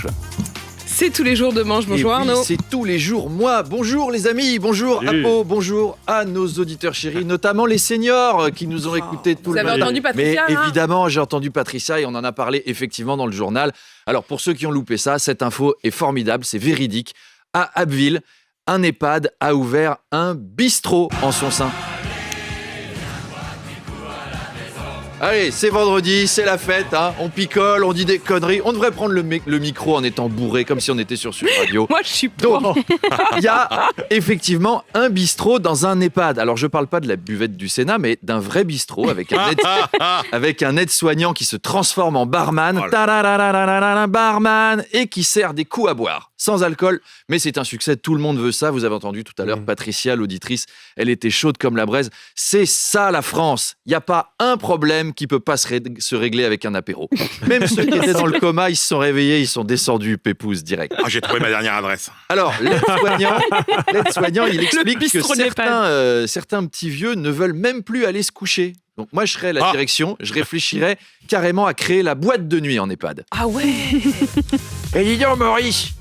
manche. C'est tous les jours de manche. Bonjour Et oui, Arnaud. c'est tous les jours, moi. Bonjour les amis, bonjour Apo, bonjour à nos auditeurs chéris, notamment les seniors qui nous ont écoutés tout Vous le avez matin. entendu Patricia, Mais là évidemment, j'ai entendu Patricia et on en a parlé effectivement dans le journal. Alors pour ceux qui ont loupé ça, cette info est formidable, c'est véridique. À Abbeville, un EHPAD a ouvert un bistrot en son sein. Allez, c'est vendredi, c'est la fête, hein. On picole, on dit des conneries. On devrait prendre le micro en étant bourré, comme si on était sur Sud Radio. Moi, je suis pour. Donc, il y a effectivement un bistrot dans un EHPAD. Alors, je parle pas de la buvette du Sénat, mais d'un vrai bistrot avec un aide-soignant qui se transforme en barman. Tararararara, barman, et qui sert des coups à boire. Sans alcool, mais c'est un succès, tout le monde veut ça. Vous avez entendu tout à l'heure Patricia, l'auditrice, elle était chaude comme la braise. C'est ça la France. Il n'y a pas un problème qui peut pas se régler avec un apéro. Même ceux qui étaient dans le coma, ils se sont réveillés, ils sont descendus pépouze direct. J'ai trouvé ma dernière adresse. Alors, l'aide-soignant, il explique que bistrot certains petits vieux ne veulent même plus aller se coucher. Donc moi, je serais à la direction, je réfléchirais carrément à créer la boîte de nuit en EHPAD. Ah ouais. Et dis donc, Maurice,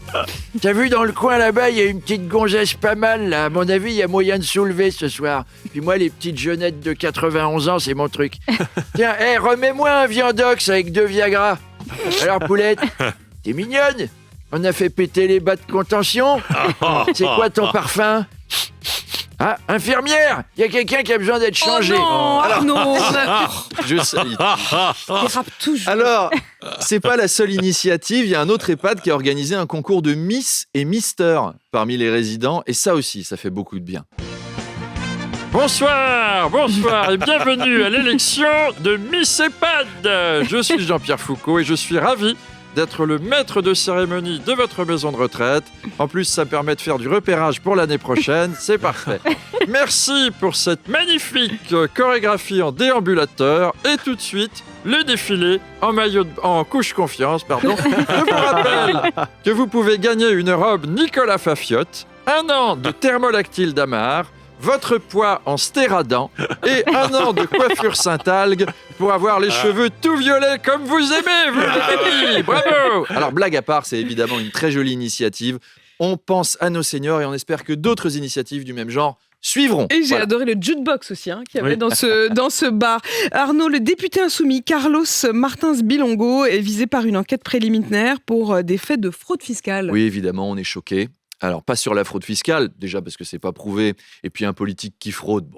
t'as vu dans le coin là-bas, il y a une petite gonzesse pas mal, là. À mon avis, il y a moyen de soulever ce soir. Puis moi, les petites jeunettes de 91 ans, c'est mon truc. Tiens, remets-moi un viandox avec 2 Viagra. Alors, Poulette, t'es mignonne. On a fait péter les bas de contention. C'est quoi ton parfum? Ah, infirmière, il y a quelqu'un qui a besoin d'être changé. Oh non, Arnaud. Je salue. Dérape toujours. Alors, c'est pas la seule initiative. Il y a un autre EHPAD qui a organisé un concours de Miss et Mister parmi les résidents. Et ça aussi, ça fait beaucoup de bien. Bonsoir et bienvenue à l'élection de Miss EHPAD. Je suis Jean-Pierre Foucault et je suis ravi d'être le maître de cérémonie de votre maison de retraite. En plus, ça permet de faire du repérage pour l'année prochaine. C'est parfait. Merci pour cette magnifique chorégraphie en déambulateur. Et tout de suite, le défilé en couche confiance. Je vous rappelle que vous pouvez gagner une robe Nicolas Fafiotte, 1 an de thermolactyle d'Amar, votre poids en stéradant et 1 an de coiffure Saint-Algue pour avoir les cheveux tout violets comme vous aimez, vous les amis. Bravo. Alors, blague à part, c'est évidemment une très jolie initiative. On pense à nos seniors et on espère que d'autres initiatives du même genre suivront. Et j'ai adoré le jukebox aussi qu'il y avait dans ce bar. Arnaud, le député insoumis Carlos Martins Bilongo est visé par une enquête préliminaire pour des faits de fraude fiscale. Oui, évidemment, on est choqués. Alors, pas sur la fraude fiscale, déjà parce que c'est pas prouvé. Et puis, un politique qui fraude,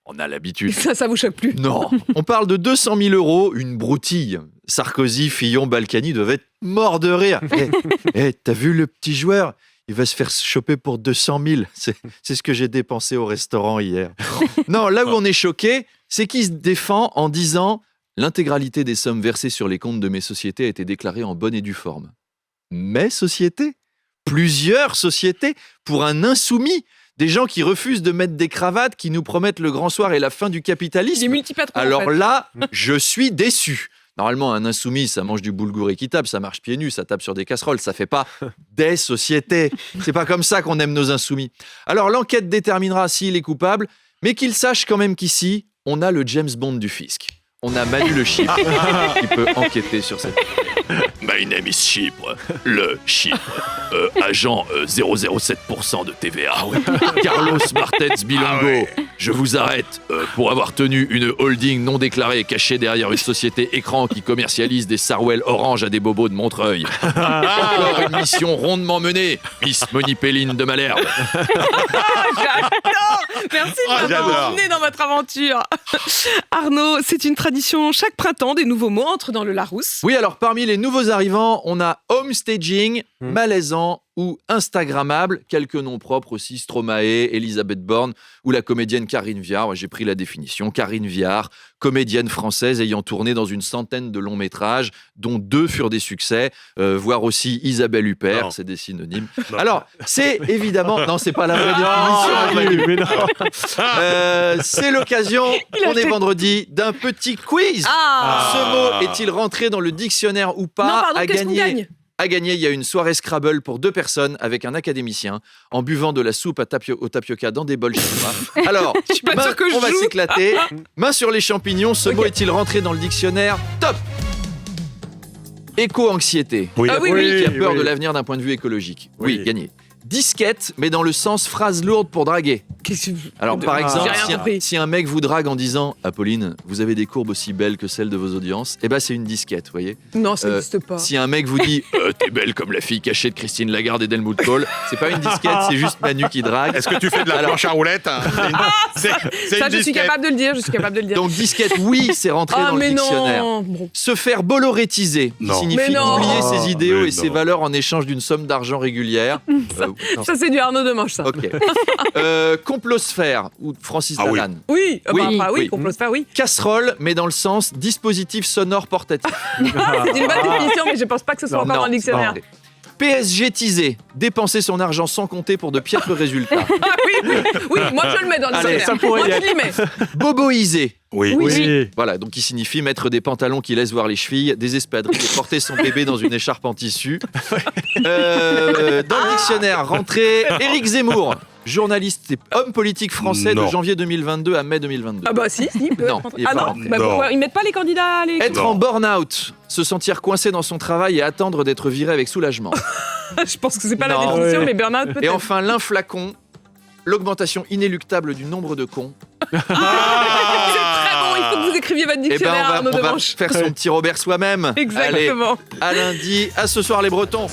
on a l'habitude. Ça vous choque plus? Non, on parle de 200 000 €, une broutille. Sarkozy, Fillon, Balkany devaient être morts de rire. T'as vu le petit joueur? Il va se faire choper pour 200 000. C'est ce que j'ai dépensé au restaurant hier. Non, là où on est choqué, c'est qu'il se défend en disant « L'intégralité des sommes versées sur les comptes de mes sociétés a été déclarée en bonne et due forme. » Mes sociétés? Plusieurs sociétés pour un insoumis, des gens qui refusent de mettre des cravates, qui nous promettent le grand soir et la fin du capitalisme. Des multipatrons. Alors en fait. là, je suis déçu. Normalement, un insoumis, ça mange du boulgour équitable, ça marche pieds nus, ça tape sur des casseroles, ça fait pas des sociétés. C'est pas comme ça qu'on aime nos insoumis. Alors l'enquête déterminera s'il est coupable, mais qu'il sache quand même qu'ici, on a le James Bond du fisc. On a Manu le Chypre qui peut enquêter sur cette... My name is Chypre, le Chypre, agent 007% de TVA. Carlos Martens Bilongo, je vous arrête pour avoir tenu une holding non déclarée cachée derrière une société écran qui commercialise des Sarwell orange à des bobos de Montreuil. Encore une mission rondement menée, Miss Moni Pelline de Malherbe. J'adore. Merci de m'avoir emmené dans votre aventure. Arnaud, c'est une tradition. Chaque printemps, des nouveaux mots entrent dans le Larousse. Oui, alors parmi les nouveaux arrivants, on a homestaging, malaisant ou instagrammable. Quelques noms propres aussi, Stromae, Elisabeth Borne ou la comédienne Karine Viard. J'ai pris la définition. Karine Viard, comédienne française ayant tourné dans une centaine de longs métrages, dont 2 furent des succès, voire aussi Isabelle Huppert, c'est des synonymes. Non. Alors, c'est évidemment... Non, c'est pas la vraie définition. C'est l'occasion, on est vendredi, d'un petit quiz. Ce mot est-il rentré dans le dictionnaire ou pas? Non, pardon, qu'est-ce qu'on gagne? À gagner, il y a une soirée Scrabble pour 2 personnes avec un académicien en buvant de la soupe au tapioca dans des bols chinois. Alors, on va s'éclater. Main sur les champignons, ce mot est-il rentré dans le dictionnaire? Top! Éco-anxiété. Oui. Ah oui. Qui a peur de l'avenir d'un point de vue écologique. Oui, Oui. gagné. Disquette, mais dans le sens phrase lourde pour draguer. Alors, par exemple, J'ai rien compris. si un mec vous drague en disant « Apolline, vous avez des courbes aussi belles que celles de vos audiences », eh ben c'est une disquette, vous voyez. Non, ça Euh, n'existe pas. Si un mec vous dit « T'es belle comme la fille cachée de Christine Lagarde et d'Helmut Kohl », c'est pas une disquette, c'est juste Manu qui drague. Est-ce que tu fais de la planche à roulettes C'est Ça, une je suis disquette. capable de le dire, je suis capable de le dire. Donc disquette, oui, c'est rentré Ah, dans le mais dictionnaire. non bon. Se faire bollorétiser, qui Non. signifie Mais non. oublier ses idéaux Mais et ses non. valeurs en échange d'une somme d'argent régulière. Non. Ça, c'est du Arnaud Demanche, ça. Ok. Complosphère, ou Francis Ah oui. Lalanne. Oui, Oui. enfin, oui, Oui. complosphère, oui. Casserole, mais dans le sens dispositif sonore portatif. C'est une bonne définition, mais je pense pas que ce soit encore dans le dictionnaire. non. PSG-tisé, dépenser son argent sans compter pour de piètres résultats. Ah oui, oui, moi je le mets dans le Allez, dictionnaire. ça pourrait Moi y je l'y mets. Boboiser. Oui. Oui. Voilà, donc qui signifie mettre des pantalons qui laissent voir les chevilles, des espadrilles et porter son bébé dans une écharpe en tissu. Dans le dictionnaire, rentrée Éric Zemmour, journaliste et homme politique français Non. de janvier 2022 à mai 2022. Ah bah si, il peut. Non, il est Ah pas non, rentré. bah Non. pourquoi ils mettent pas les candidats les... Être Non. en burn-out, se sentir coincé dans son travail et attendre d'être viré avec soulagement. Je pense que c'est pas la Non. définition, Ouais. mais Bernard peut-être. Et enfin, l'inflacon, l'augmentation inéluctable du nombre de cons. C'est très bon, il faut que vous écriviez votre Eh ben, dictionnaire, Arnaud on va Demanche. faire son petit Robert soi-même. Exactement. Allez, à lundi, à ce soir les Bretons.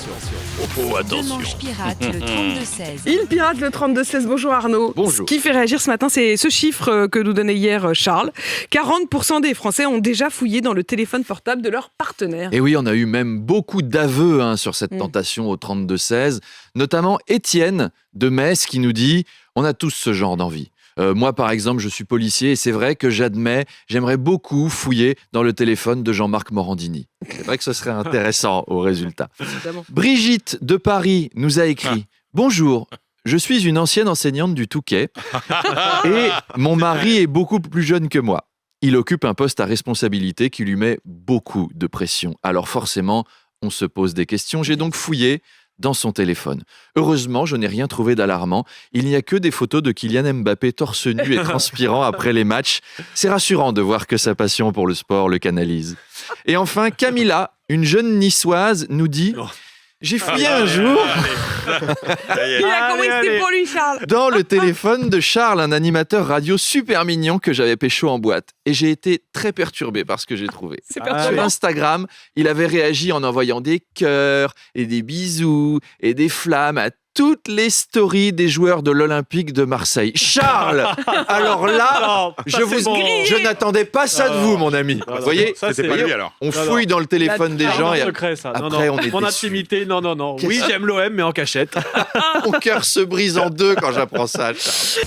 Demanche pirate, le 32-16. Il pirate le 32-16. Bonjour Arnaud. Bonjour. Ce qui fait réagir ce matin, c'est ce chiffre que nous donnait hier Charles. 40% des Français ont déjà fouillé dans le téléphone portable de leur partenaire. Et oui, on a eu même beaucoup d'aveux sur cette tentation au 32-16, notamment Étienne de Metz qui nous dit « On a tous ce genre d'envie ». Moi, par exemple, je suis policier et c'est vrai que j'aimerais beaucoup fouiller dans le téléphone de Jean-Marc Morandini. C'est vrai que ce serait intéressant au résultat. Évidemment. Brigitte de Paris nous a écrit « Bonjour, je suis une ancienne enseignante du Touquet et mon mari est beaucoup plus jeune que moi. Il occupe un poste à responsabilité qui lui met beaucoup de pression. Alors forcément, on se pose des questions. J'ai donc fouillé dans son téléphone. Heureusement, je n'ai rien trouvé d'alarmant. Il n'y a que des photos de Kylian Mbappé torse nu et transpirant après les matchs. C'est rassurant de voir que sa passion pour le sport le canalise. Et enfin, Camilla, une jeune niçoise, nous dit « J'ai fouillé un jour Il a compris que c'était pour lui, Charles. dans le téléphone de Charles, un animateur radio super mignon que j'avais pécho en boîte. Et j'ai été très perturbé par ce que j'ai trouvé. C'est Sur perturbant. Instagram, il avait réagi en envoyant des cœurs et des bisous et des flammes à toutes les stories des joueurs de l'Olympique de Marseille. Charles, alors là, je n'attendais pas ça de vous, mon ami. Non, Vous voyez, ça, C'était pas c'est- lui alors. on fouille dans le téléphone des gens et secret, ça. Non, après, non. on est Mon déçus. intimité, non, non, non. Oui, Qu'est-ce- j'aime l'OM, mais en cachette. mon cœur se brise en deux quand j'apprends ça, Charles.